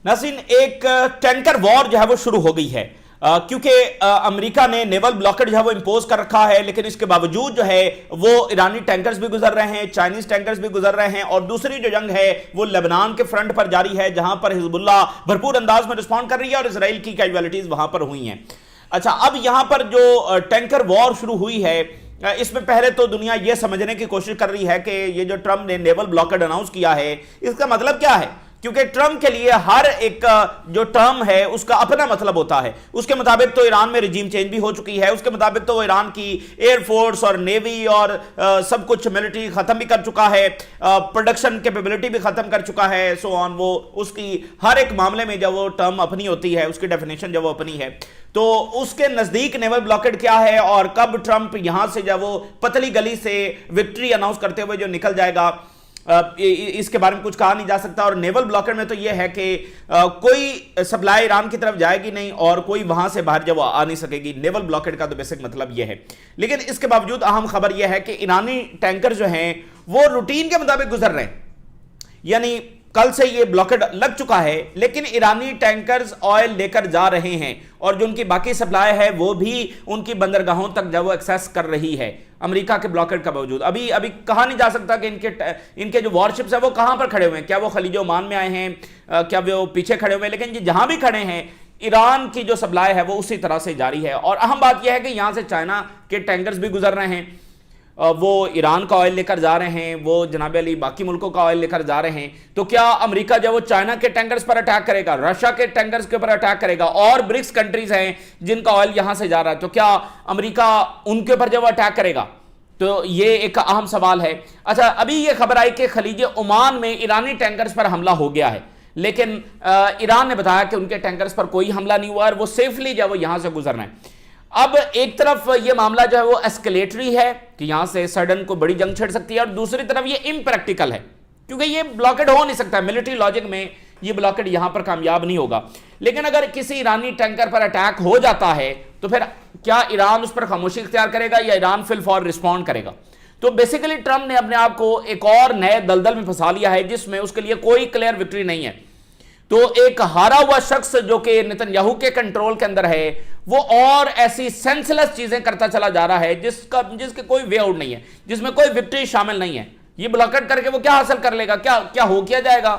नाज़रीन, एक tanker war जो है वो शुरू हो गई है क्योंकि अमेरिका ने नेवल ब्लॉकेड जो है वो इंपोज कर रखा है, लेकिन इसके बावजूद जो है वो ईरानी टैंकर्स भी गुजर रहे हैं, चाइनीज टैंकर्स भी गुजर रहे हैं, और दूसरी जो जंग है वो लेबनान के फ्रंट पर जारी है, जहां पर हिजबुल्लाह भरपूर अंदाज में रिस्पॉन्ड कर रही है और इसराइल की कैजुअलिटीज वहां पर हुई हैं। अच्छा, अब यहां पर जो टैंकर वॉर शुरू हुई है, इसमें पहले तो दुनिया यह समझने की कोशिश कर रही है कि ये जो ट्रंप ने नेवल ब्लॉकेड अनाउंस किया है इसका मतलब क्या है, क्योंकि ट्रंप के लिए हर एक जो टर्म है उसका अपना मतलब होता है। उसके मुताबिक तो ईरान में रिजीम चेंज भी हो चुकी है, उसके मुताबिक तो वो ईरान की एयरफोर्स और नेवी और सब कुछ मिलिट्री खत्म भी कर चुका है, प्रोडक्शन कैपेबिलिटी भी खत्म कर चुका है, सो ऑन। वो उसकी हर एक मामले में जब वो टर्म अपनी होती है, उसकी डेफिनेशन जब वो अपनी है, तो उसके नजदीक नेवल ब्लॉकेड क्या है और कब ट्रंप यहां से जब वो पतली गली से विक्ट्री अनाउंस करते हुए जो निकल जाएगा, इसके बारे में कुछ कहा नहीं जा सकता। और नेवल ब्लॉकेड में तो यह है कि कोई सप्लाई ईरान की तरफ जाएगी नहीं और कोई वहां से बाहर जब आ नहीं सकेगी। नेवल ब्लॉकेड का तो बेसिक मतलब यह है। लेकिन इसके बावजूद अहम खबर यह है कि ईरानी टैंकर जो हैं वो रूटीन के मुताबिक गुजर रहे हैं, यानी कल से ये ब्लॉकेड लग चुका है, लेकिन ईरानी टैंकर्स ऑयल लेकर जा रहे हैं और जो उनकी बाकी सप्लाई है वो भी उनकी बंदरगाहों तक जब वो एक्सेस कर रही है अमेरिका के ब्लॉकेड का बावजूद। अभी कहा नहीं जा सकता कि इनके जो वॉरशिप्स है वो कहां पर खड़े हुए हैं, क्या वो खलीज ओमान में आए हैं, क्या वो पीछे खड़े हुए हैं, लेकिन जहां भी खड़े हैं ईरान की जो सप्लाई है वो उसी तरह से जारी है। और अहम बात यह है कि यहां से चाइना के टैंकर्स भी गुजर रहे हैं, वो ईरान का ऑयल लेकर जा रहे हैं, वो जनाब अली बाकी मुल्कों का ऑयल लेकर जा रहे हैं। तो क्या अमेरिका जब वो चाइना के टैंकर्स पर अटैक करेगा, रशिया के टैंकर्स के ऊपर अटैक करेगा, और ब्रिक्स कंट्रीज हैं जिनका ऑयल यहां से जा रहा है, तो क्या अमेरिका उनके ऊपर जब अटैक करेगा? तो ये एक अहम सवाल है। अच्छा, अभी ये खबर आई कि खलीज ओमान में ईरानी टैंकर्स पर हमला हो गया है, लेकिन ईरान ने बताया कि उनके टैंकर्स पर कोई हमला नहीं हुआ और वो सेफली जब वो यहां से गुजरना है। अब एक तरफ ये मामला जो है वो एस्केलेटरी है कि यहां से सडन को बड़ी जंग छिड़ सकती है, और दूसरी तरफ ये इम्प्रैक्टिकल है क्योंकि ये ब्लॉकेड हो नहीं सकता। मिलिट्री लॉजिक में ये ब्लॉकेड यहां पर कामयाब नहीं होगा। लेकिन अगर किसी ईरानी टैंकर पर अटैक हो जाता है तो फिर क्या ईरान उस पर खामोशी इख्तियार करेगा या ईरान फिल फॉर रिस्पॉन्ड करेगा? तो बेसिकली ट्रंप ने अपने आप को एक और नए दलदल में फंसा लिया है जिसमें उसके लिए कोई क्लियर विक्ट्री नहीं है। तो एक हारा हुआ शख्स जो कि नेतन्याहू के कंट्रोल के अंदर है, वो और ऐसी सेंसलेस चीजें करता चला जा रहा है जिसके कोई वे आउट नहीं है, जिसमें कोई विक्ट्री शामिल नहीं है। ये ब्लॉकेट करके वो क्या हासिल कर लेगा? क्या हो किया जाएगा?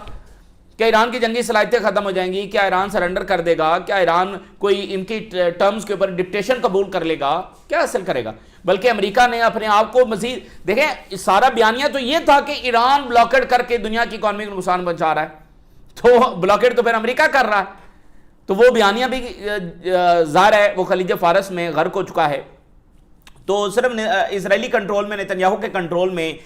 क्या ईरान की जंगी सलाहियतें खत्म हो जाएंगी? क्या ईरान सरेंडर कर देगा? क्या ईरान कोई इनकी टर्म्स के ऊपर डिक्टेशन कबूल कर लेगा? क्या हासिल करेगा? बल्कि अमेरिका ने अपने आप को मजीद, देखें, सारा बयानिया तो ये था कि ईरान ब्लॉकेट करके दुनिया की इकॉनमी को नुकसान पहुंचा रहा है, तो ब्लॉकेट तो फिर अमेरिका कर रहा है, तो वो बयानिया भी ज़ाहिर है वो खलीज फारस में गर्क हो चुका है। तो सिर्फ इजरायली कंट्रोल में, नेतन्याहू के कंट्रोल में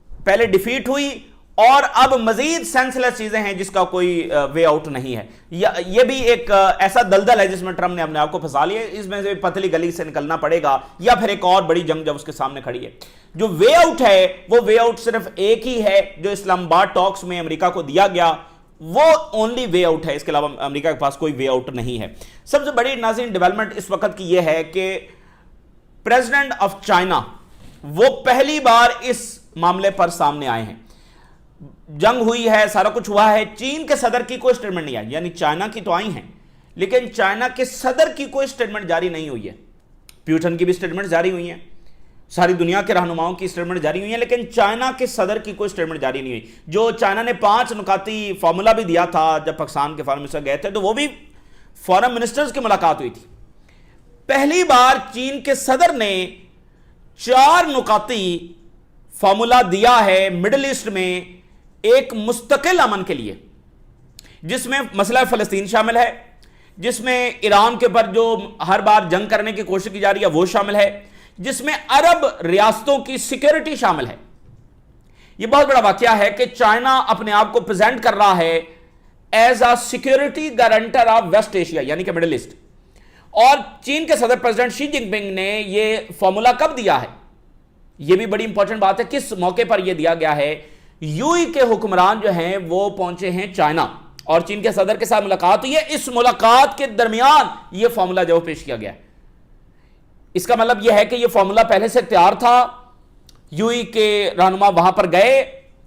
पहले डिफीट हुई और अब मजीद सेंसलेस चीजें हैं जिसका कोई वे आउट नहीं है। ये भी एक ऐसा दलदल है जिसमें ट्रंप ने अपने आप को फंसा लिया। इसमें से पतली गली से निकलना पड़ेगा या फिर एक और बड़ी जंग जब उसके सामने खड़ी है। जो वे आउट है वो वे आउट सिर्फ एक ही है जो इस्लामाबाद टॉक्स में अमेरिका को दिया गया, वो ओनली वे आउट है। इसके अलावा अमेरिका के पास कोई वे आउट नहीं है। सबसे बड़ी नाज़रीन डेवलपमेंट इस वक्त की यह है कि प्रेसिडेंट ऑफ चाइना वो पहली बार इस मामले पर सामने आए हैं। जंग हुई है, सारा कुछ हुआ है, चीन के सदर की कोई स्टेटमेंट नहीं आई, यानी चाइना की तो आई है लेकिन चाइना के सदर की कोई स्टेटमेंट जारी नहीं हुई है। प्यूटन की भी स्टेटमेंट जारी हुई है, सारी दुनिया के रहनुमाओं की स्टेटमेंट जारी हुई है, लेकिन चाइना के सदर की कोई स्टेटमेंट जारी नहीं हुई। जो चाइना ने 5 नुकाती फॉर्मूला भी दिया था जब पाकिस्तान के फॉरेन मिनिस्टर गए थे, तो वो भी फॉरेन मिनिस्टर्स की मुलाकात हुई थी। पहली बार चीन के सदर ने 4 नुकाती फॉर्मूला दिया है मिडिल ईस्ट में एक मुस्तकिल अमन के लिए, जिसमें मसला फलस्तीन शामिल है, जिसमें ईरान के ऊपर जो हर बार जंग करने की कोशिश की जा रही है वो शामिल है, जिसमें अरब रियासतों की सिक्योरिटी शामिल है। यह बहुत बड़ा वाकया है कि चाइना अपने आप को प्रेजेंट कर रहा है as a security guarantor of West Asia, यानी कि मिडिल ईस्ट। और चीन के सदर प्रेसिडेंट शी जिनपिंग ने यह फॉर्मूला कब दिया है, यह भी बड़ी इंपॉर्टेंट बात है, किस मौके पर यह दिया गया है। यूएई के हुक्मरान जो हैं वो पहुंचे हैं चाइना और चीन के सदर के साथ मुलाकात हुई है। इस मुलाकात के दरमियान यह फॉर्मूला जो पेश किया गया है। इसका मतलब यह है कि यह फॉर्मूला पहले से तैयार था, यूएई के रहनुमा वहां पर गए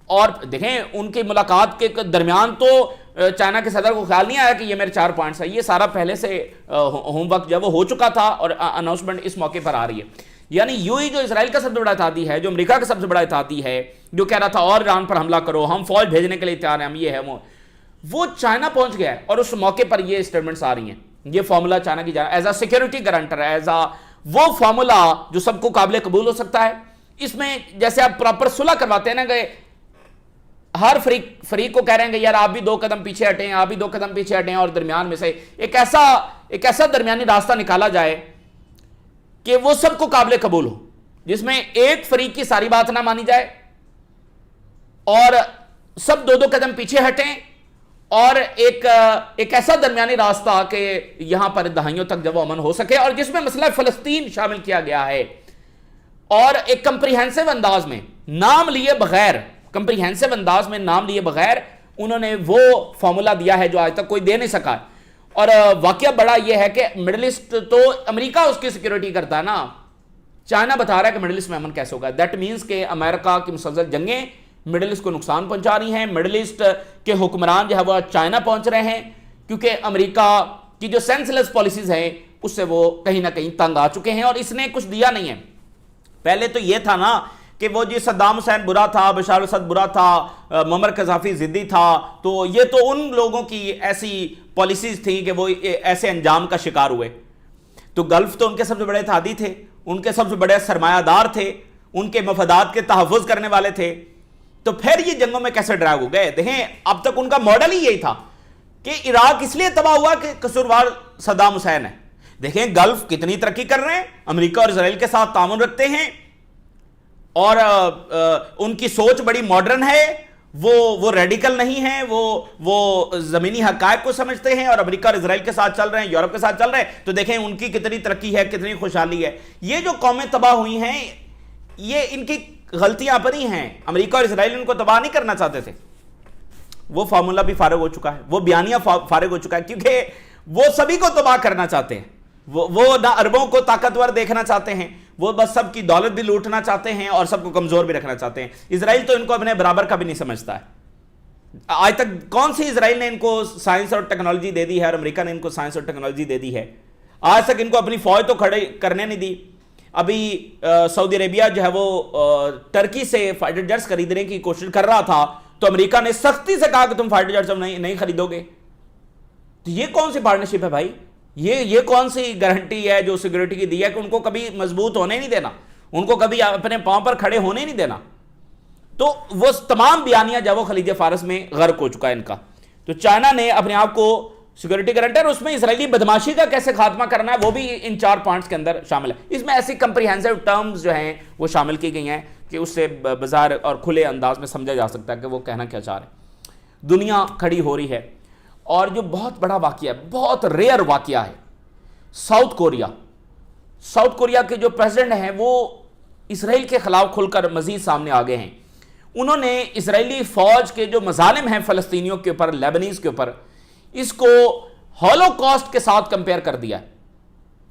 और देखें उनकी मुलाकात के दरमियान तो चाइना के सदर को ख्याल नहीं आया कि ये मेरे 4 पॉइंट्स है, ये सारा पहले से होमवर्क जब वो हो चुका था और अनाउंसमेंट इस मौके पर आ रही है। यानी यूएई जो इसराइल का सबसे बड़ा इत्तेहादी है, जो अमेरिका का सबसे बड़ा इत्तेहादी है, जो कह रहा था और ईरान पर हमला करो, हम फौज भेजने के लिए तैयार हैं, हम ये है वो चाइना पहुंच गया है और उस मौके पर ये स्टेटमेंट्स आ रही हैं। ये फॉर्मूला चाइना की as a security guarantor, as a वो फॉर्मूला जो सबको काबिल कबूल हो सकता है। इसमें जैसे आप प्रॉपर सुलह करवाते हैं ना, कि हर फरीक को कह रहे हैं कि यार आप भी 2 कदम पीछे हटें, आप भी 2 कदम पीछे हटें, और दरमियान में से एक ऐसा दरमियानी रास्ता निकाला जाए कि वो सबको काबिल कबूल हो, जिसमें एक फरीक की सारी बात ना मानी जाए और सब 2-2 कदम पीछे हटें, और एक ऐसा दरमियानी रास्ता कि यहां पर दहाइयों तक जब अमन हो सके, और जिसमें मसला फलस्तीन शामिल किया गया है, और एक कंप्रीहेंसिव अंदाज में नाम लिए बगैर उन्होंने वो फॉर्मूला दिया है जो आज तक कोई दे नहीं सका। और वाकया बड़ा यह है कि मिडिल ईस्ट तो अमेरिका उसकी सिक्योरिटी करता है ना, चाइना बता रहा है कि मिडिल ईस्ट में अमन कैसे होगा। दैट मीन्स कि अमेरिका की मुसलसल जंगें मिडिल ईस्ट को नुकसान पहुंचा रही हैं, मिडिल ईस्ट के हुक्मरान जो है वो चाइना पहुंच रहे हैं, क्योंकि अमेरिका की जो सेंसलेस पॉलिसीज हैं उससे वो कहीं ना कहीं तंग आ चुके हैं, और इसने कुछ दिया नहीं है। पहले तो ये था ना कि वो जी सद्दाम हुसैन बुरा था, बशार असद बुरा था, मुअम्मर कज़ाफ़ी जिद्दी था, तो ये तो उन लोगों की ऐसी पॉलिसीज थी कि वो ऐसे अंजाम का शिकार हुए। तो गल्फ तो उनके सबसे बड़े इत्तेहादी थे, उनके सबसे बड़े सरमायादार थे, उनके मफादात के तहफ़्फ़ुज़ करने वाले थे, तो फिर ये जंगों में कैसे ड्रैग हो गए? देखें, अब तक उनका मॉडल ही यही था कि इराक इसलिए तबाह हुआ कि कसूरवार सद्दाम हुसैन है। देखें गल्फ कितनी तरक्की कर रहे हैं, अमेरिका और इजराइल के साथ तामुन रखते हैं, और उनकी सोच बड़ी मॉडर्न है, वो रेडिकल नहीं है, वो जमीनी हकायक को समझते हैं, और अमेरिका और इजराइल के साथ चल रहे हैं, यूरोप के साथ चल रहे हैं। तो देखें उनकी कितनी तरक्की है, कितनी खुशहाली है। ये जो कौमें तबाह हुई हैं, ये इनकी गलतियां अपनी हैं। अमेरिका और इजराइल इनको तबाह नहीं करना चाहते थे, वो फार्मूला भी फारिग हो चुका है, वो बयानिया फारिग हो चुका है, क्योंकि वो सभी को तबाह करना चाहते हैं। वो ना अरबों को ताकतवर देखना चाहते हैं, वो बस सबकी दौलत भी लूटना चाहते हैं और सबको कमजोर भी रखना चाहते हैं। इजराइल तो इनको अपने बराबर का भी नहीं समझता है। आज तक कौन सी इजराइल ने इनको साइंस और टेक्नोलॉजी दे दी है, और अमेरिका ने इनको साइंस और टेक्नोलॉजी दे दी है? आज तक इनको अपनी फौज तो खड़े करने नहीं दी। अभी सऊदी अरेबिया जो है वो टर्की से फाइटर जेट्स खरीदने की कोशिश कर रहा था, तो अमेरिका ने सख्ती से कहा कि तुम फाइटर जेट्स नहीं खरीदोगे। तो ये कौन सी पार्टनरशिप है भाई? ये कौन सी गारंटी है जो सिक्योरिटी की दी है कि उनको कभी मजबूत होने नहीं देना, उनको कभी अपने पांव पर खड़े होने नहीं देना? तो वो तमाम बयानिया जब वो खलीज फारस में गर्क हो चुका है इनका। तो चाइना ने अपने आप को सिक्योरिटी गारंटर, उसमें इसराइली बदमाशी का कैसे खात्मा करना है वो भी इन 4 पॉइंट्स के अंदर शामिल है। इसमें ऐसी कंप्रीहेंसिव टर्म्स जो हैं वो शामिल की गई हैं कि उससे बाजार और खुले अंदाज में समझा जा सकता है कि वो कहना क्या चाह रहे हैं। दुनिया खड़ी हो रही है, और जो बहुत बड़ा वाकया है, बहुत रेयर वाकया है, साउथ कोरिया के जो प्रेसिडेंट हैं वो इसराइल के खिलाफ खुलकर मजीद सामने आ गए हैं। उन्होंने इसराइली फौज के जो मजालिम हैं फलस्तीनियों के ऊपर, लेबनीज के ऊपर, इसको हॉलोकॉस्ट के साथ कंपेयर कर दिया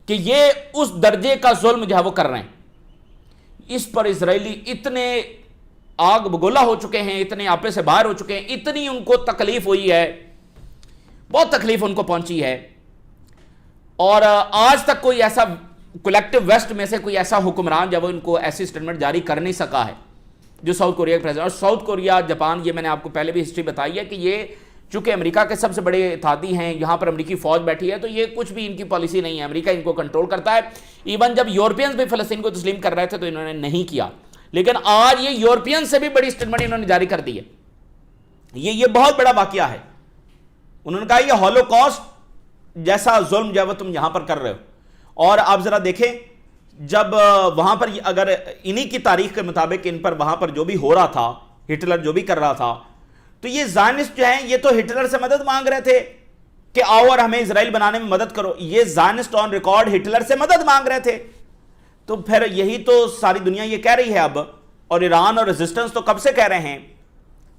कि ये उस दर्जे का जुल्म जो है वो कर रहे हैं। इस पर इसराइली इतने आग बगोला हो चुके हैं, इतने आपे से बाहर हो चुके हैं, इतनी उनको तकलीफ हुई है, बहुत तकलीफ उनको पहुंची है, और आज तक कोई ऐसा कलेक्टिव वेस्ट में से कोई ऐसा हुक्मरान जब इनको ऐसी स्टेटमेंट जारी कर नहीं सका है जो साउथ कोरिया के प्रेसिडेंट। और साउथ कोरिया, जापान, ये मैंने आपको पहले भी हिस्ट्री बताई है कि ये चूंकि अमेरिका के सबसे बड़े इत्तेहादी हैं, यहां पर अमेरिकी फौज बैठी है, तो ये कुछ भी इनकी पॉलिसी नहीं है, अमेरिका इनको कंट्रोल करता है। इवन जब यूरोपियंस भी फलस्तीन को तस्लीम कर रहे थे तो इन्होंने नहीं किया, लेकिन आज ये यूरोपियन से भी बड़ी स्टेटमेंट इन्होंने जारी कर दी है। ये बहुत बड़ा वाकया है। उन्होंने कहा ये हॉलोकॉस्ट जैसा जुल्म जो है तुम यहां पर कर रहे हो। और आप जरा देखें, जब वहां पर अगर इन्हीं की तारीख के मुताबिक इन पर वहां पर जो भी हो रहा था, हिटलर जो भी कर रहा था, तो ये ज़ायनिस्ट जो हैं ये तो हिटलर से मदद मांग रहे थे कि आओ और हमें इजराइल बनाने में मदद करो। ये ज़ायनिस्ट ऑन रिकॉर्ड हिटलर से मदद मांग रहे थे। तो फिर यही तो सारी दुनिया ये कह रही है अब, और ईरान और रेजिस्टेंस तो कब से कह रहे हैं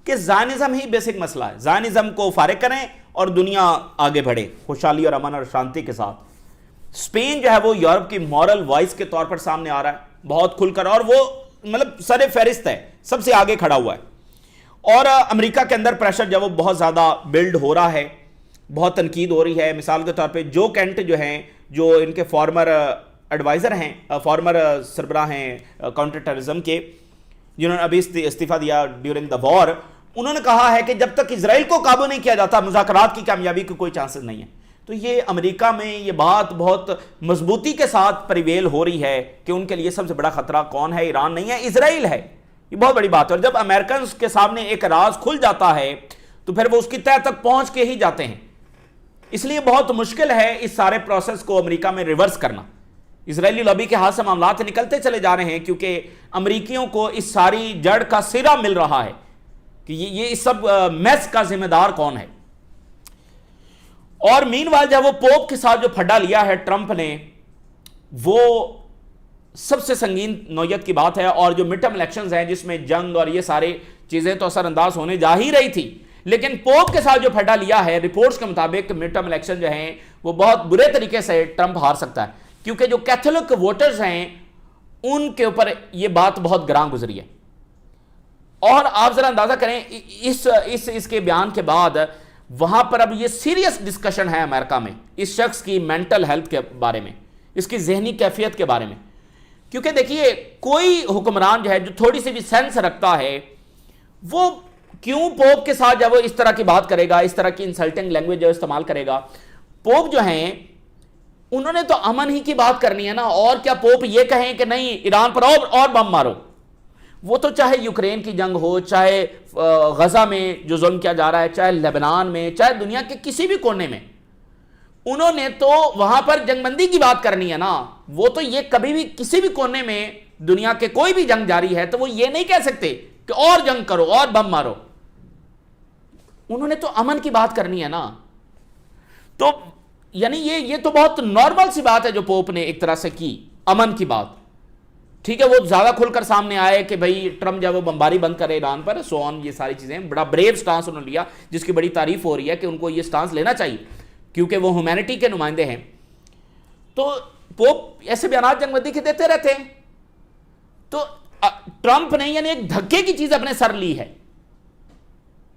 कि ज़ायनिज़्म ही बेसिक मसला है, ज़ायनिज़्म को फारिग करें और दुनिया आगे बढ़े खुशहाली और अमन और शांति के साथ। स्पेन जो है वो यूरोप की मॉरल वॉइस के तौर पर सामने आ रहा है बहुत खुलकर, और वो मतलब सरे फहरिस्त है, सबसे आगे खड़ा हुआ है। और अमेरिका के अंदर प्रेशर जो वो बहुत ज़्यादा बिल्ड हो रहा है, बहुत तनकीद हो रही है। मिसाल के तौर पे जो कैंट जो हैं, जो इनके फॉर्मर एडवाइज़र हैं, फॉर्मर सरबराह हैं काउंटर टेररिज्म के, जिन्होंने अभी इस्तीफा दिया ड्यूरिंग द वॉर, उन्होंने कहा है कि जब तक इजराइल को काबू नहीं किया जाता मुज़ाकरात की कामयाबी के कोई चांसेस नहीं है। तो ये अमेरिका में ये बात बहुत मजबूती के साथ प्रिवेल हो रही है कि उनके लिए सबसे बड़ा खतरा कौन है? ईरान नहीं है, इजराइल है। ये बहुत बड़ी बात है। और जब अमेरिकन के सामने एक राज खुल जाता है तो फिर वो उसकी तह तक पहुंच के ही जाते हैं। इसलिए बहुत मुश्किल है इस सारे प्रोसेस को अमेरिका में रिवर्स करना। इजरायली लॉबी के हाथ से मामला निकलते चले जा रहे हैं क्योंकि अमेरिकियों को इस सारी जड़ का सिरा मिल रहा है कि ये इस सब मैस का जिम्मेदार कौन है। और मीनवाइल जब वो पोप के साथ जो फड्डा लिया है ट्रंप ने, वो सबसे संगीन नौयत की बात है। और जो मिड टर्म इलेक्शंस हैं जिसमें जंग और ये सारी चीजें तो असरअंदाज होने जा ही रही थी, लेकिन पोप के साथ जो फड्डा लिया है, रिपोर्ट्स के मुताबिक मिड टर्म इलेक्शन जो हैं वो बहुत बुरे तरीके से ट्रंप हार सकता है, क्योंकि जो कैथोलिक वोटर्स हैं उनके ऊपर ये बात बहुत ग्रां गुजरी है। और आप जरा अंदाजा करें इसके बयान के बाद वहां पर अब ये सीरियस डिस्कशन है अमेरिका में इस शख्स की मेंटल हेल्थ के बारे में, इसकी जहनी कैफियत के बारे में। क्योंकि देखिए, कोई हुक्मरान जो है जो थोड़ी सी भी सेंस रखता है, वो क्यों पोप के साथ जब वो इस तरह की बात करेगा, इस तरह की इंसल्टिंग लैंग्वेज जो इस्तेमाल करेगा। पोप जो हैं उन्होंने तो अमन ही की बात करनी है ना। और क्या पोप ये कहें कि नहीं ईरान पर और बम मारो? वो तो चाहे यूक्रेन की जंग हो, चाहे गजा में जो जुल्म किया जा रहा है, चाहे लेबनान में, चाहे दुनिया के किसी भी कोने में, उन्होंने तो वहां पर जंगबंदी की बात करनी है ना। वो तो ये कभी भी किसी भी कोने में दुनिया के कोई भी जंग जारी है तो वो ये नहीं कह सकते कि और जंग करो और बम मारो। उन्होंने तो अमन की बात करनी है ना। तो यानी ये तो बहुत नॉर्मल सी बात है जो पोप ने एक तरह से की, अमन की बात। ठीक है, वो ज्यादा खुलकर सामने आए कि भाई ट्रम्प जब वो बमबारी बंद करे ईरान पर, सो ऑन, ये सारी चीजें, बड़ा ब्रेव स्टांस उन्होंने लिया, जिसकी बड़ी तारीफ हो रही है कि उनको ये स्टांस लेना चाहिए क्योंकि वो ह्यूमैनिटी के नुमाइंदे हैं। तो पोप ऐसे बयान जंगबंदी के देते रहते हैं। तो ट्रंप ने यानी एक धक्के की चीज अपने सर ली है।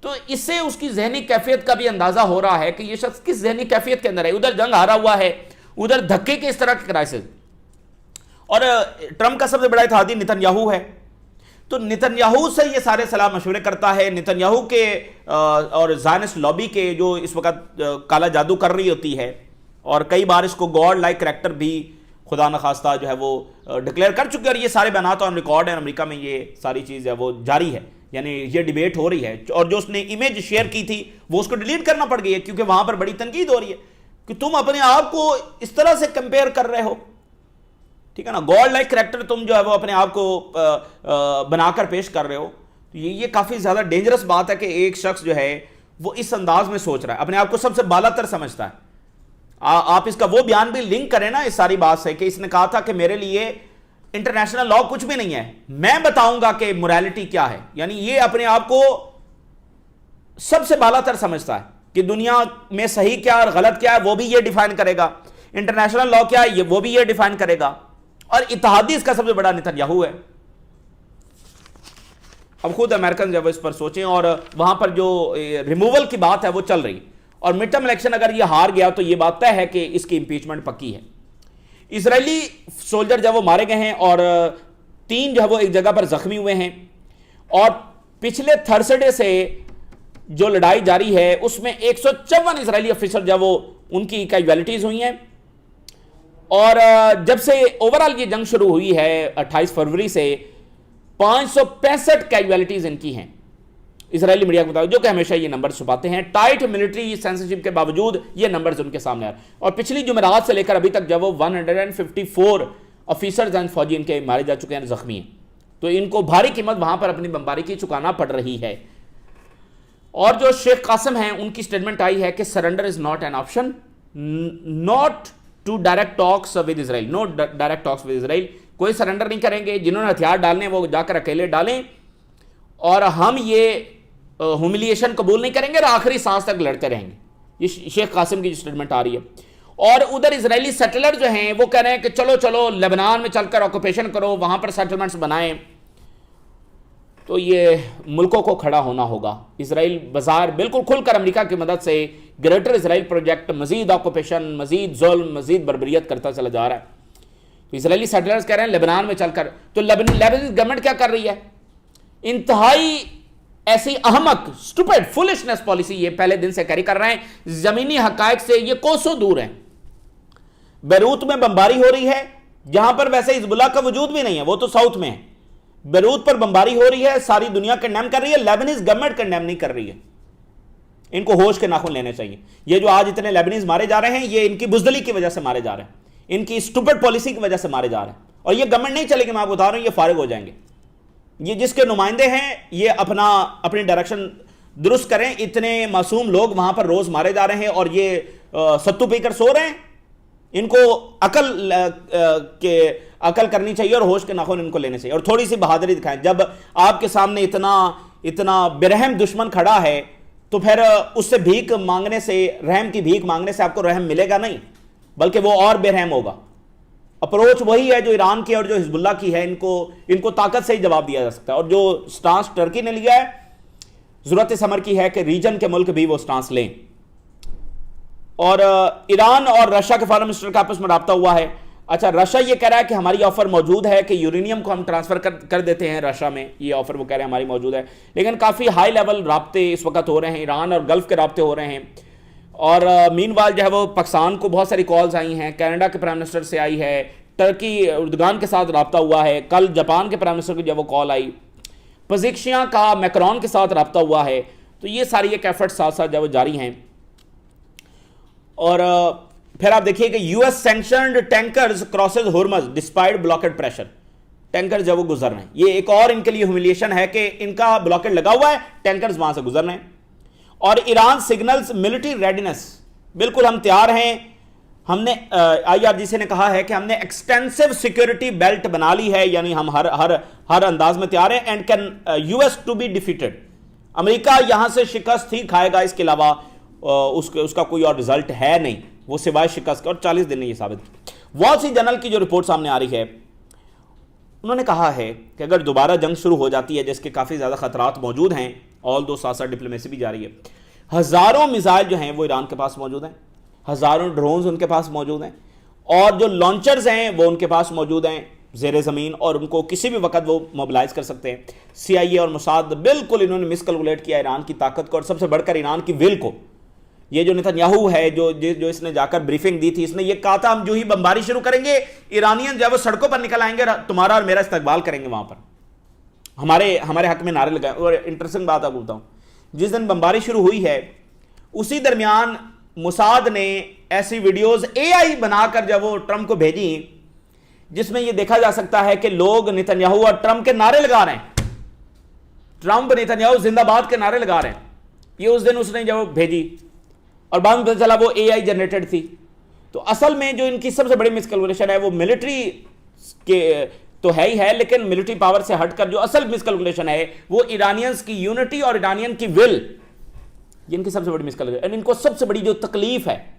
तो इससे उसकी जहनी कैफियत का भी अंदाजा हो रहा है कि ये शख्स किस जहनी कैफियत के अंदर है। उधर जंग हारा हुआ है, उधर धक्के के इस तरह के क्राइसिस। और ट्रंप का सबसे बड़ा इत्तेहादी नेतन्याहू है। तो नेतन्याहू से ये सारे सलाह मशवरे करता है। नेतन्याहू के और ज़ायनिस्ट लॉबी के जो इस वक्त काला जादू कर रही होती है, और कई बार इसको गॉड लाइक करैक्टर भी खुदा न खास्ता जो है वो डिक्लेयर कर चुके हैं। और ये सारे बयानात ऑन रिकॉर्ड है, अमेरिका में ये सारी चीज़ है वो जारी है, यानी ये डिबेट हो रही है। और जो उसने इमेज शेयर की थी वो उसको डिलीट करना पड़ गई है, क्योंकि वहां पर बड़ी तनकीद हो रही है कि तुम अपने आप को इस तरह से कंपेयर कर रहे हो। ठीक है ना, गॉड लाइक करैक्टर तुम जो है वो अपने आप को बनाकर पेश कर रहे हो। तो ये काफी ज्यादा डेंजरस बात है कि एक शख्स जो है वो इस अंदाज में सोच रहा है, अपने आप को सबसे बालातर समझता है। आप इसका वो बयान भी लिंक करें ना इस सारी बात से कि इसने कहा था कि मेरे लिए इंटरनेशनल लॉ कुछ भी नहीं है, मैं बताऊंगा कि मोरालिटी क्या है। यानी ये अपने आप को सबसे बालातर समझता है कि दुनिया में सही क्या और गलत क्या है वो भी ये डिफाइन करेगा, इंटरनेशनल लॉ क्या है ये वो भी ये डिफाइन करेगा। और इत्तेहादी इसका सबसे बड़ा नेतन्याहू है। अब खुद अमेरिकन जब इस पर सोचें, और वहां पर जो रिमूवल की बात है वो चल रही, और मिड टर्म इलेक्शन अगर ये हार गया तो ये बात तय है कि इसकी इंपीचमेंट पक्की है। इजरायली सोल्जर जब वो मारे गए हैं और 3 जो है वो एक जगह पर जख्मी हुए हैं, और पिछले थर्सडे से जो लड़ाई जारी है उसमें 154 इजरायली ऑफिसर जब वो उनकी कैजुअलिटीज हुई हैं। और जब से ओवरऑल ये जंग शुरू हुई है 28 फरवरी से 565 कैजुअलिटीज इनकी हैं इजरायली मीडिया के मुताबिक, जो कि हमेशा ये नंबर छुपाते हैं। टाइट मिलिट्री सेंसरशिप के बावजूद ये नंबर्स उनके सामने आ रहे हैं। और पिछली जुमेरात से लेकर अभी तक जब वो 154 ऑफिसर्स एंड फौजी इनके मारे जा चुके हैं, जख्मी हैं। तो इनको भारी कीमत वहां पर अपनी बमबारी की चुकाना पड़ रही है। और जो शेख कासिम हैं उनकी स्टेटमेंट आई है कि surrender is not an option, not to direct talks with Israel, no direct talks with Israel. कोई सरेंडर नहीं करेंगे, जिन्होंने हथियार डालने वो जाकर अकेले डालें, और हम ये ह्यूमिलिएशन कबूल नहीं करेंगे और आखिरी सांस तक लड़ते रहेंगे। ये शेख कासिम की स्टेटमेंट आ रही है। और उधर इजरायली सेटलर जो हैं वो कह रहे हैं कि चलो चलो लेबनान में चलकर ऑक्यूपेशन करो, वहां पर सेटलमेंट्स बनाएं। तो ये मुल्कों को खड़ा होना होगा। इसराइल बाजार बिल्कुल खुलकर अमेरिका की मदद से ग्रेटर इसराइल प्रोजेक्ट मजीद ऑक्यूपेशन, मजीद जुल्म, मजीद बर्बरियत करता चला जा रहा है। तो इसराइली सेटलर्स कह रहे हैं लेबनान में चलकर, तो लेबनान गवर्नमेंट क्या कर रही है? इंतहाई ऐसी अहमक, स्टूपिड, फुलिशनेस पॉलिसी ये पहले दिन से कैरी कर रहे हैं। जमीनी हकायक से ये कोसों दूर हैं। बेरूत में बमबारी हो रही है, जहां पर वैसे हिजबुल्लाह का वजूद भी नहीं है, वो तो साउथ में है। बेरूत पर बमबारी हो रही है, सारी दुनिया कंडेम कर रही है, लेबनीज गवर्नमेंट कंडेम नहीं कर रही है। इनको होश के नाखून लेने चाहिए। ये जो आज इतने लेबनीज मारे जा रहे हैं, ये इनकी बुजदली की वजह से मारे जा रहे हैं, इनकी स्टूपिड पॉलिसी की वजह से मारे जा रहे हैं। और ये गवर्नमेंट नहीं चलेगी, मैं आपको बता रहा हूं, ये फारिग हो जाएंगे। ये जिसके नुमाइंदे हैं, ये अपनी डायरेक्शन दुरुस्त करें। इतने मासूम लोग वहां पर रोज मारे जा रहे हैं और ये सत्तू पीकर सो रहे हैं। इनको अकल करनी चाहिए और होश के नाखून इनको लेने चाहिए और थोड़ी सी बहादुरी दिखाएं। जब आपके सामने इतना बेरहम दुश्मन खड़ा है, तो फिर उससे भीख मांगने से, रहम की भीख मांगने से आपको रहम मिलेगा नहीं, बल्कि वो और बेरहम होगा। अप्रोच वही है जो ईरान की और जो हिजबुल्लाह की है। इनको ताकत से ही जवाब दिया जा सकता है। और जो स्टांस टर्की ने लिया है, जरूरत इस अमर की है कि रीजन के मुल्क भी वो स्टांस लें। और ईरान और रशिया के फॉरेन मिनिस्टर का आपस में राब्ता हुआ है। अच्छा, रशिया ये कह रहा है कि हमारी ऑफर मौजूद है कि यूरेनियम को हम ट्रांसफर कर देते हैं रशिया में। ये ऑफर वो कह रहे हैं हमारी मौजूद है, लेकिन काफ़ी हाई लेवल राब्ते इस वक्त हो रहे हैं, ईरान और गल्फ के राब्ते हो रहे हैं। और मीनवाल जो है वो पाकिस्तान को बहुत सारी कॉल्स आई हैं, कनाडा के प्राइम मिनिस्टर से आई है, टर्की उर्दगान के साथ राब्ता हुआ है, कल जापान के प्राइम मिनिस्टर की जब वो कॉल आई, पजिक्शिया का मैक्रोन के साथ राब्ता हुआ है। तो ये सारी एक एफर्ट साथ साथ जब जारी हैं। और फिर आप देखिए कि US sanctioned tankers crosses Hormuz despite blockade pressure. Tanker जब वो गुजर रहे हैं, ये एक और इनके लिए ह्यूमिलिएशन है कि इनका ब्लॉकेड लगा हुआ है, टैंकर्स वहां से गुजर रहे हैं। और ईरान सिग्नल्स मिलिट्री रेडीनेस, बिल्कुल हम तैयार हैं। हमने आईआरजीसी ने कहा है कि हमने एक्सटेंसिव सिक्योरिटी बेल्ट बना ली है, यानी हम हर अंदाज में तैयार हैं। And can US to be defeated, America यहां से शिकस्त ही खाएगा, इसके अलावा उसका कोई और रिजल्ट है नहीं, वो सिवाय शिकस्त के। और 40 दिन ने ये साबित की। वॉल स्ट्रीट जर्नल की जो रिपोर्ट सामने आ रही है, उन्होंने कहा है कि अगर दोबारा जंग शुरू हो जाती है, जिसके काफ़ी ज़्यादा खतरात मौजूद हैं, ऑल दो साथ साथ डिप्लोमेसी भी जारी है, हज़ारों मिसाइल जो हैं वो ईरान के पास मौजूद हैं, हज़ारों ड्रोन्स उनके पास मौजूद हैं, और जो लॉन्चर्स हैं वो उनके पास मौजूद हैं ज़ेर ज़मीन, और उनको किसी भी वक्त वो मोबिलाइज कर सकते हैं। CIA और मोसाद बिल्कुल इन्होंने मिसकैलकुलेट किया ईरान की ताकत को, और सबसे बढ़कर ईरान की विल को। ये जो नेतन्याहू है, जो इसने जाकर ब्रीफिंग दी थी, इसने ये कहा था हम जो ही बमबारी शुरू करेंगे, ईरानियन जब वो सड़कों पर निकल आएंगे, तुम्हारा और मेरा इस्तकबाल करेंगे, वहां पर हमारे हक में नारे लगाए। और इंटरेस्टिंग बात आपको बताऊं, जिस दिन बमबारी शुरू हुई है, उसी दरमियान मोसाद ने ऐसी वीडियोस AI बनाकर जब वो ट्रंप को भेजी, जिसमें ये देखा जा सकता है कि लोग नेतन्याहू और ट्रंप के नारे लगा रहे हैं, ट्रंप नेतन्याहू जिंदाबाद के नारे लगा रहे हैं। ये उस दिन उसने जब भेजी, और बाद में पता चला वो AI जनरेटेड थी। तो असल में जो इनकी सबसे बड़ी मिसकैलकुलेशन है, वो मिलिट्री के तो है ही है, लेकिन मिलिट्री पावर से हटकर जो असल मिसकैलकुलेशन है, वो ईरानियंस की यूनिटी और ईरानियन की विल, ये इनकी सबसे बड़ी मिसकैलकुलेशन। इनको सबसे बड़ी जो तकलीफ है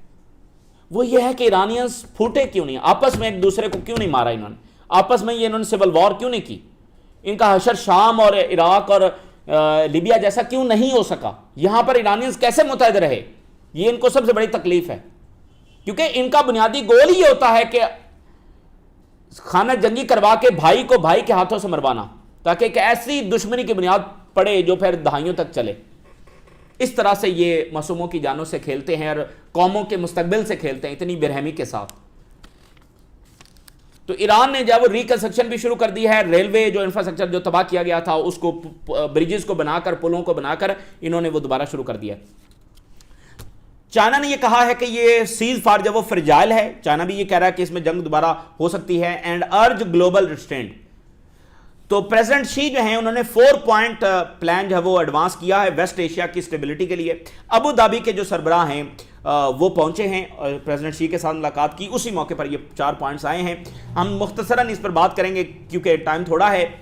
वो ये है कि ईरानियंस फूटे क्यों नहीं, आपस में एक दूसरे को क्यों नहीं मारा इन्होंने, आपस में ये इन्होंने सिविल वॉर क्यों नहीं की, इनका हशर शाम और इराक और लीबिया जैसा क्यों नहीं हो सका, यहां पर ईरानियंस कैसे मुतहद रहे, ये इनको सबसे बड़ी तकलीफ है। क्योंकि इनका बुनियादी गोल ही होता है कि खाना जंगी करवा के भाई को भाई के हाथों से मरवाना, ताकि एक ऐसी दुश्मनी की बुनियाद पड़े जो फिर दहाइयों तक चले। इस तरह से ये मासूमों की जानों से खेलते हैं और कौमों के मुस्तकबिल से खेलते हैं, इतनी बेरहमी के साथ। तो ईरान ने जब रिकंस्ट्रक्शन भी शुरू कर दी है, रेलवे जो इंफ्रास्ट्रक्चर जो तबाह किया गया था, उसको ब्रिजेस को बनाकर, पुलों को बनाकर इन्होंने वो दोबारा शुरू कर दिया। चाइना ने ये कहा है कि ये सीज फायर जब वो फ्रिजाइल है, चाइना भी ये कह रहा है कि इसमें जंग दोबारा हो सकती है, एंड अर्ज ग्लोबल रिस्ट्रेंट। तो प्रेसिडेंट शी जो है, उन्होंने 4 पॉइंट प्लान जो है वो एडवांस किया है वेस्ट एशिया की स्टेबिलिटी के लिए। अबू धाबी के जो सरबराह हैं वो पहुंचे हैं और प्रेसिडेंट शी के साथ मुलाकात की, उसी मौके पर ये 4 पॉइंट्स आए हैं। हम मुख्तसरन इस पर बात करेंगे क्योंकि टाइम थोड़ा है।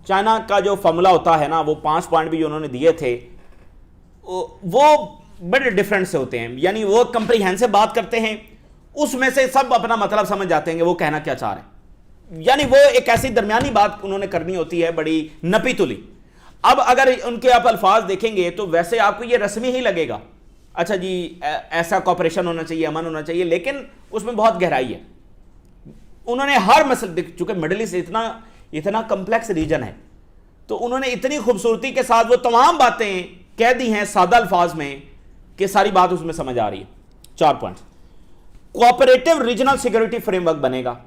चाइना का जो फॉर्मूला होता है ना, वो 5 पॉइंट भी जो उन्होंने दिए थे वो बड़े डिफरेंट से होते हैं, यानी वो कंप्रीहेंसिव बात करते हैं, उसमें से सब अपना मतलब समझ जाते हैं कि वो कहना क्या चाह रहे हैं। यानी वो एक ऐसी दरमियानी बात उन्होंने करनी होती है, बड़ी नपी तुली। अब अगर उनके आप अल्फाज देखेंगे तो वैसे आपको ये रस्मी ही लगेगा, अच्छा जी ऐसा कॉपरेशन होना चाहिए, अमन होना चाहिए, लेकिन उसमें बहुत गहराई है। उन्होंने हर मसले, चूंकि मिडिल ईस्ट इतना इतना कम्प्लेक्स रीजन है, तो उन्होंने इतनी खूबसूरती के साथ वो तमाम बातें कह दी हैं सादा अल्फाज में कि सारी बात उसमें समझ आ रही है। 4 point. Cooperative regional security framework बनेगा।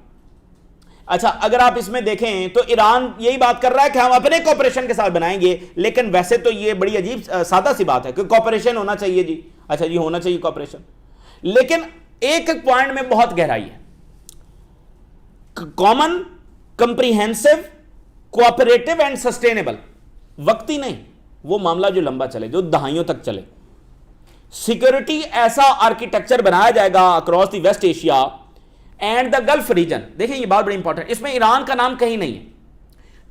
अच्छा, अगर आप इसमें देखें तो ईरान यही बात कर रहा है कि हम अपने कोऑपरेशन के साथ बनाएंगे, लेकिन वैसे तो ये बड़ी अजीब सादा सी बात है कि कोऑपरेशन होना चाहिए जी। अच्छा जी, होना चाहिए कोऑपरेशन, लेकिन एक एक पॉइंट में बहुत गहराई है। Common, comprehensive, cooperative and sustainable. वक्ती नहीं, वो मामला जो लंबा चले, जो दहाइयों तक चले। सिक्योरिटी ऐसा आर्किटेक्चर बनाया जाएगा across the West Asia and the Gulf region. देखिए ये बात बड़ी इंपॉर्टेंट, इसमें ईरान का नाम कहीं नहीं है,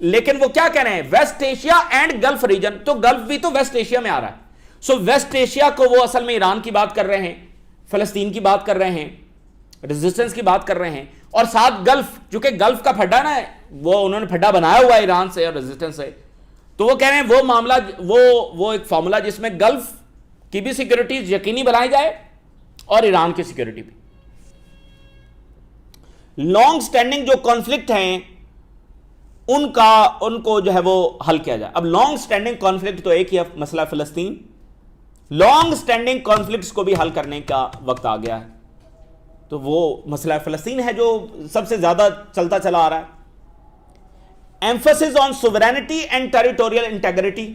लेकिन वो क्या कह रहे हैं, West Asia and Gulf region. तो गल्फ भी तो वेस्ट एशिया में आ रहा है। सो वेस्ट एशिया को वो असल में ईरान की बात कर रहे हैं, फलस्तीन की बात कर रहे हैं, रेजिस्टेंस की बात कर रहे हैं, और साथ गल्फ, चूंकि गल्फ का फड्डा ना वो उन्होंने फड्डा बनाया हुआ है ईरान से और रेजिस्टेंस से, तो वो कह रहे हैं वो मामला, वो एक फॉर्मूला जिसमें गल्फ की भी सिक्योरिटी यकीनी बनाई जाए और ईरान की सिक्योरिटी भी। लॉन्ग स्टैंडिंग जो कॉन्फ्लिक्ट हैं उनको जो है वो हल किया जाए। अब लॉन्ग स्टैंडिंग कॉन्फ्लिक्ट तो एक ही है, मसला फिलिस्तीन। लॉन्ग स्टैंडिंग कॉन्फ्लिक्ट्स को भी हल करने का वक्त आ गया है, तो वो मसला फिलिस्तीन है जो सबसे ज्यादा चलता चला आ रहा है। Emphasis on sovereignty and territorial integrity.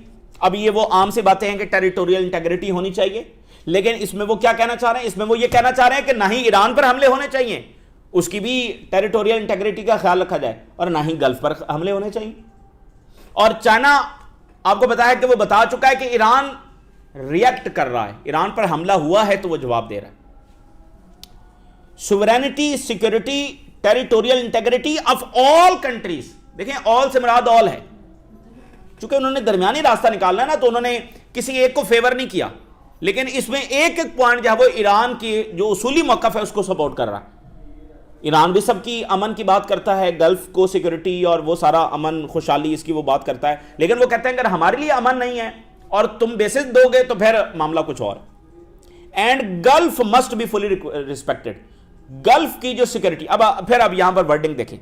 अब ये वो आम सी बातें हैं कि टेरिटोरियल इंटेग्रिटी होनी चाहिए, लेकिन इसमें वो क्या कहना चाह रहे हैं, इसमें वो ये कहना चाह रहे हैं कि ना ही ईरान पर हमले होने चाहिए, उसकी भी टेरिटोरियल इंटेग्रिटी का ख्याल रखा जाए, और ना ही गल्फ पर हमले होने चाहिए। और चाइना, आपको बताया कि वो बता चुका है कि ईरान रिएक्ट कर रहा है, ईरान पर हमला हुआ है तो वो जवाब दे रहा है। Sovereignty, security, territorial integrity of all countries. देखें, ऑल से मुराद ऑल है, चूंकि उन्होंने दरमियानी रास्ता निकालना है ना, तो उन्होंने किसी एक को फेवर नहीं किया, लेकिन इसमें एक एक पॉइंट जो है वो ईरान की जो उसूली मौकफ है उसको सपोर्ट कर रहा है। ईरान भी सबकी अमन की बात करता है, गल्फ को सिक्योरिटी और वो सारा अमन खुशहाली इसकी वो बात करता है, लेकिन वो कहते हैं अगर हमारे लिए अमन नहीं है और तुम बेसिस दोगे तो फिर मामला कुछ और। And Gulf must be fully respected. Gulf की जो सिक्योरिटी, अब यहां पर वर्डिंग देखें,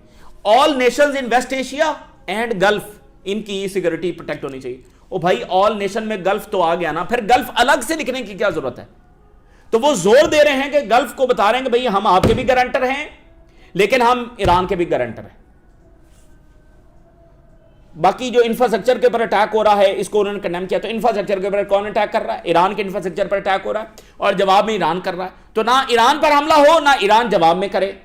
all nations in West Asia and Gulf, इनकी सिक्योरिटी प्रोटेक्ट होनी चाहिए। ओ भाई, ऑल नेशन में गल्फ तो आ गया ना, फिर गल्फ अलग से लिखने की क्या जरूरत है? तो वो जोर दे रहे हैं कि गल्फ को बता रहे हैं कि भाई हम आपके भी गारंटर हैं, लेकिन हम ईरान के भी गारंटर हैं। बाकी जो इंफ्रास्ट्रक्चर के ऊपर अटैक हो रहा है, इसको उन्होंने कंडेम किया। तो इंफ्रास्ट्रक्चर के ऊपर कौन अटैक कर रहा है? ईरान के इंफ्रास्ट्रक्चर पर अटैक हो रहा है, और जवाब में ईरान कर रहा है। तो ना ईरान पर हमला हो ना ईरान जवाब में करे,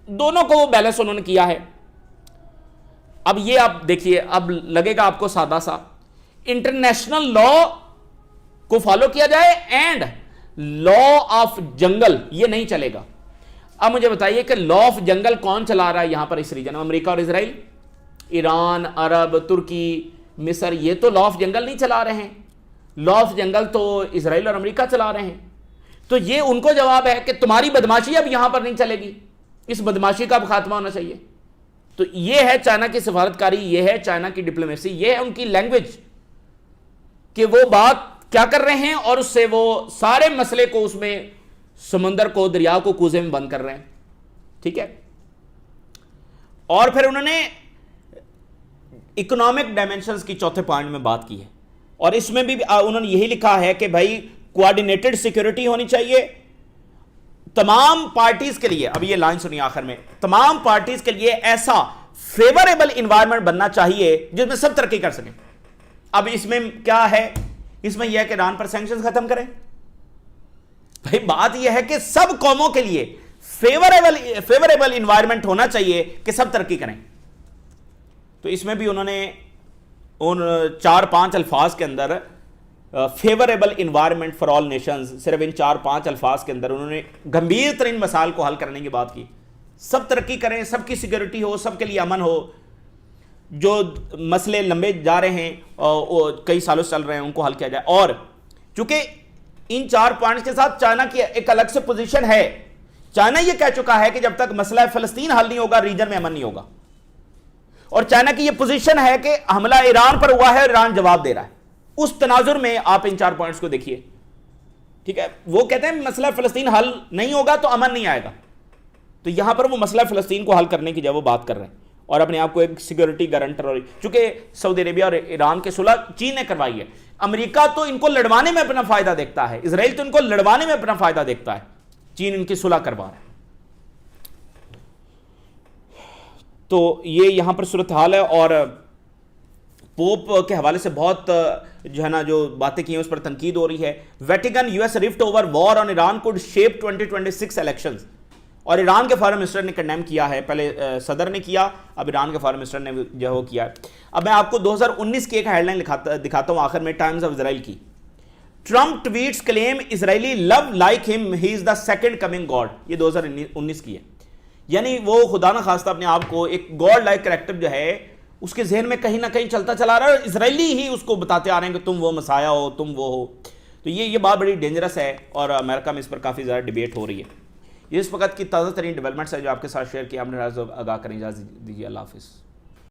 दोनों को वो बैलेंस उन्होंने किया है। अब ये आप देखिए, अब लगेगा आपको सादा सा, इंटरनेशनल लॉ को फॉलो किया जाए एंड लॉ ऑफ जंगल, ये नहीं चलेगा। अब मुझे बताइए कि लॉ ऑफ जंगल कौन चला रहा है यहां पर इस रीजन में? अमेरिका और इजराइल, ईरान, अरब, तुर्की, मिस्र, ये तो लॉ ऑफ जंगल नहीं चला रहे हैं। लॉ ऑफ जंगल तो इजराइल और अमेरिका चला रहे हैं। तो ये उनको जवाब है कि तुम्हारी बदमाशी अब यहां पर नहीं चलेगी, इस बदमाशी का अब खात्मा होना चाहिए। तो ये है चाइना की सफारतकारी, ये है चाइना की डिप्लोमेसी, ये है उनकी लैंग्वेज, कि वो बात क्या कर रहे हैं और उससे वो सारे मसले को, उसमें समुंदर को, दरिया को कूजे में बंद कर रहे हैं। ठीक है। और फिर उन्होंने इकोनॉमिक डायमेंशंस की चौथे पॉइंट में बात की है, और इसमें भी उन्होंने यही लिखा है कि भाई कोऑर्डिनेटेड सिक्योरिटी होनी चाहिए तमाम पार्टीज के लिए। अब ये लाइन सुनिए आखिर में, तमाम पार्टीज के लिए ऐसा फेवरेबल इंवायरमेंट बनना चाहिए जिसमें सब तरक्की कर सकें। अब इसमें क्या है? इसमें यह है कि ईरान पर सैंक्शंस खत्म करें। भाई बात यह है कि सब कौमों के लिए फेवरेबल इंवायरमेंट होना चाहिए कि सब तरक्की करें। तो इसमें भी उन्होंने उन 4-5 अल्फाज के अंदर favourable environment for all Nations, सिर्फ इन 4-5 अल्फाज के अंदर उन्होंने गंभीर तरीन मसाइल को हल करने की बात की। सब तरक्की करें, सबकी सिक्योरिटी हो, सबके लिए अमन हो, जो मसले लंबे जा रहे हैं कई सालों से चल रहे हैं उनको हल किया जाए। और चूंकि इन 4 पॉइंट्स के साथ चाइना की एक अलग से पोजीशन है, चाइना यह कह चुका है कि जब तक मसला फिलिस्तीन हल नहीं होगा रीजन में अमन नहीं होगा। और चाइना की यह पोजीशन है कि हमला ईरान पर हुआ है और ईरान जवाब दे रहा है। उस तनाजुर में आप इन 4 पॉइंट्स को देखिए, ठीक है। वो कहते हैं मसला फिलिस्तीन हल नहीं होगा तो अमन नहीं आएगा, तो यहां पर वो मसला फिलिस्तीन को हल करने की जब वो बात कर रहे हैं और अपने आप को एक सिक्योरिटी गारंटर, और चूंकि सऊदी अरेबिया और ईरान के सुलह चीन ने करवाई है, अमेरिका तो इनको लड़वाने में अपना फायदा देखता है, इजराइल तो इनको लड़वाने में अपना फायदा देखता है, चीन इनकी सुलह करवा रहा है। तो ये यहां पर सूरत हाल है। और पोप के हवाले से बहुत जो है ना जो बातें की हैं उस पर तनकीद हो रही है। Vatican US rift over war on Iran could shape 2026 elections, और ईरान के फॉरेन मिनिस्टर ने कंडेम किया है, पहले सदर ने किया, अब ईरान के फॉरेन मिनिस्टर ने जो है वो किया है। अब मैं आपको 2019 की एक हेडलाइन दिखाता हूं आखिर में, टाइम्स ऑफ इजराइल की। Trump tweets claim Israeli love like him, he is the second coming God. ये 2019 की है, यानी वो खुदा न खास्ता अपने आप को एक गॉड लाइक कैरेक्टर जो है उसके जहन में कहीं ना कहीं चलता चला रहा है, इजरायली ही उसको बताते आ रहे हैं कि तुम वो मसाया हो, तुम वो हो। तो ये बात बड़ी डेंजरस है और अमेरिका में इस पर काफ़ी ज़्यादा डिबेट हो रही है। ये इस वक्त की ताज़ा तरीन डेवलपमेंट्स है जो आपके साथ शेयर किया, हमने आगाह करें। इजाज़त दीजिए, अल्लाह हाफिज़।